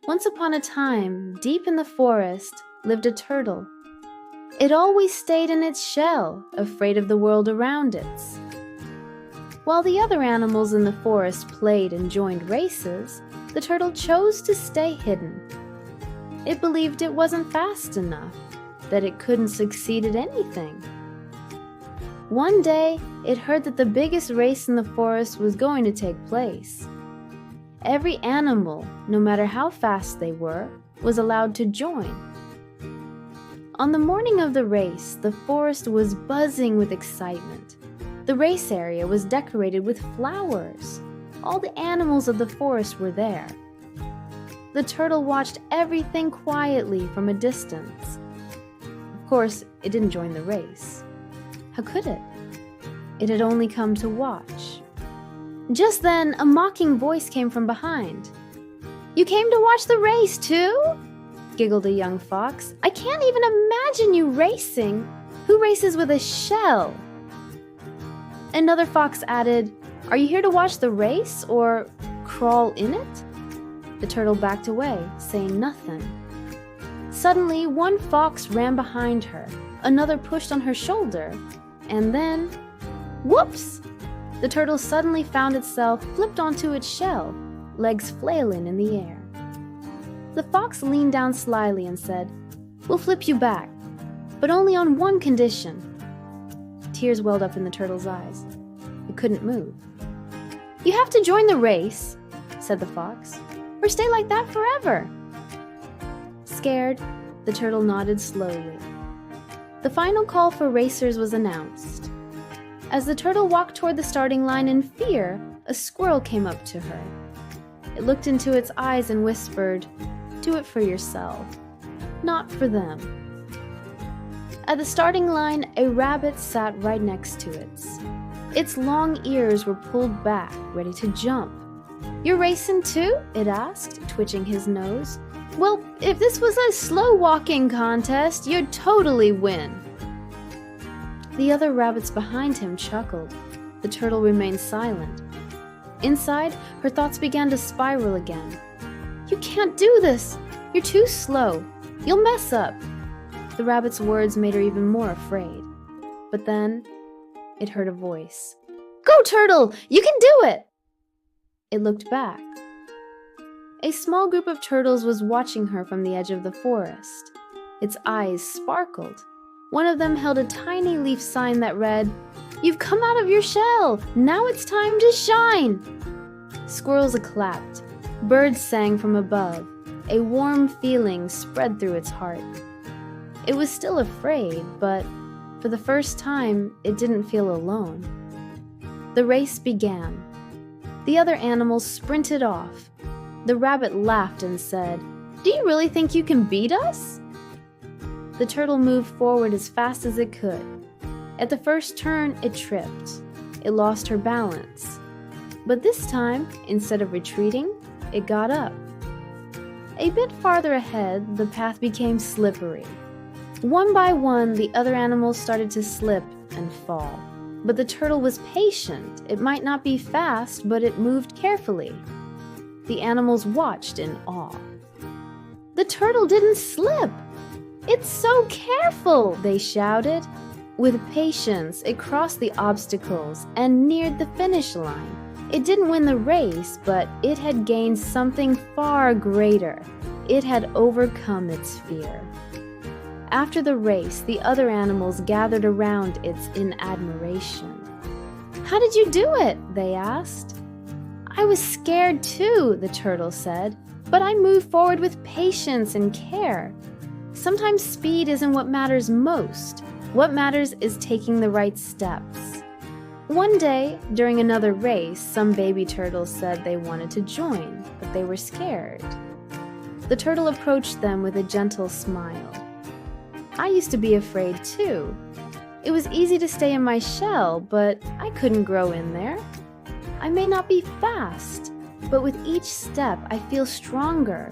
Once upon a time, deep in the forest, lived a turtle. It always stayed in its shell, afraid of the world around it. While the other animals in the forest played and joined races, the turtle chose to stay hidden. It believed it wasn't fast enough, that it couldn't succeed at anything. One day, it heard that the biggest race in the forest was going to take place. Every animal, no matter how fast they were, was allowed to join. On the morning of the race, the forest was buzzing with excitement. The race area was decorated with flowers. All the animals of the forest were there. The turtle watched everything quietly from a distance. Of course, it didn't join the race. How could it? It had only come to watch. Just then, a mocking voice came from behind. "You came to watch the race, too?" giggled a young fox. "I can't even imagine you racing. Who races with a shell?" Another fox added, "Are you here to watch the race or crawl in it?" The turtle backed away, saying nothing. Suddenly, one fox ran behind her, another pushed on her shoulder, and then, whoops! The turtle suddenly found itself flipped onto its shell, legs flailing in the air. The fox leaned down slyly and said, "We'll flip you back, but only on one condition." Tears welled up in the turtle's eyes. It couldn't move. "You have to join the race," said the fox, "or stay like that forever." Scared, the turtle nodded slowly. The final call for racers was announced. As the turtle walked toward the starting line in fear, a squirrel came up to her. It looked into its eyes and whispered, "Do it for yourself, not for them." At the starting line, a rabbit sat right next to it. Its long ears were pulled back, ready to jump. "You're racing too?" it asked, twitching his nose. "Well, if this was a slow walking contest, you'd totally win." The other rabbits behind him chuckled. The turtle remained silent. Inside, her thoughts began to spiral again. "You can't do this! You're too slow! You'll mess up!" The rabbit's words made her even more afraid. But then, it heard a voice. "Go, turtle! You can do it!" It looked back. A small group of turtles was watching her from the edge of the forest. Its eyes sparkled. One of them held a tiny leaf sign that read, "You've come out of your shell! Now it's time to shine!" Squirrels clapped. Birds sang from above. A warm feeling spread through its heart. It was still afraid, but for the first time, it didn't feel alone. The race began. The other animals sprinted off. The rabbit laughed and said, "Do you really think you can beat us?" The turtle moved forward as fast as it could. At the first turn, it tripped. It lost her balance. But this time, instead of retreating, it got up. A bit farther ahead, the path became slippery. One by one, the other animals started to slip and fall. But the turtle was patient. It might not be fast, but it moved carefully. The animals watched in awe. "The turtle didn't slip! It's so careful!" they shouted. With patience, it crossed the obstacles and neared the finish line. It didn't win the race, but it had gained something far greater. It had overcome its fear. After the race, the other animals gathered around it in admiration. "How did you do it?" they asked. "I was scared too," the turtle said, "but I moved forward with patience and care. Sometimes speed isn't what matters most. What matters is taking the right steps." One day, during another race, some baby turtles said they wanted to join, but they were scared. The turtle approached them with a gentle smile. "I used to be afraid too. It was easy to stay in my shell, but I couldn't grow in there. I may not be fast, but with each step I feel stronger.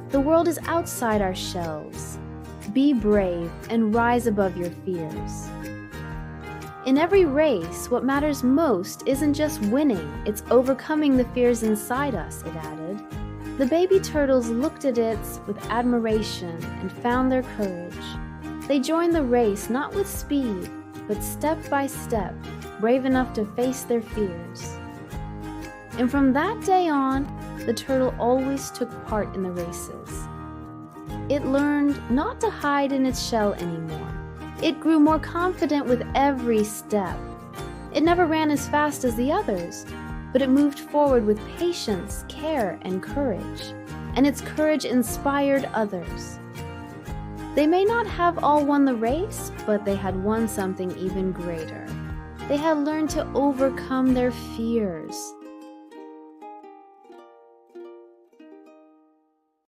The world is outside our shells. Be brave and rise above your fears." In every race, what matters most isn't just winning, it's overcoming the fears inside us, it added. The baby turtles looked at it with admiration and found their courage. They joined the race not with speed, but step by step, brave enough to face their fears. And from that day on, the turtle always took part in the races. It learned not to hide in its shell anymore. It grew more confident with every step. It never ran as fast as the others, but it moved forward with patience, care, and courage. And its courage inspired others. They may not have all won the race, but they had won something even greater. They had learned to overcome their fears.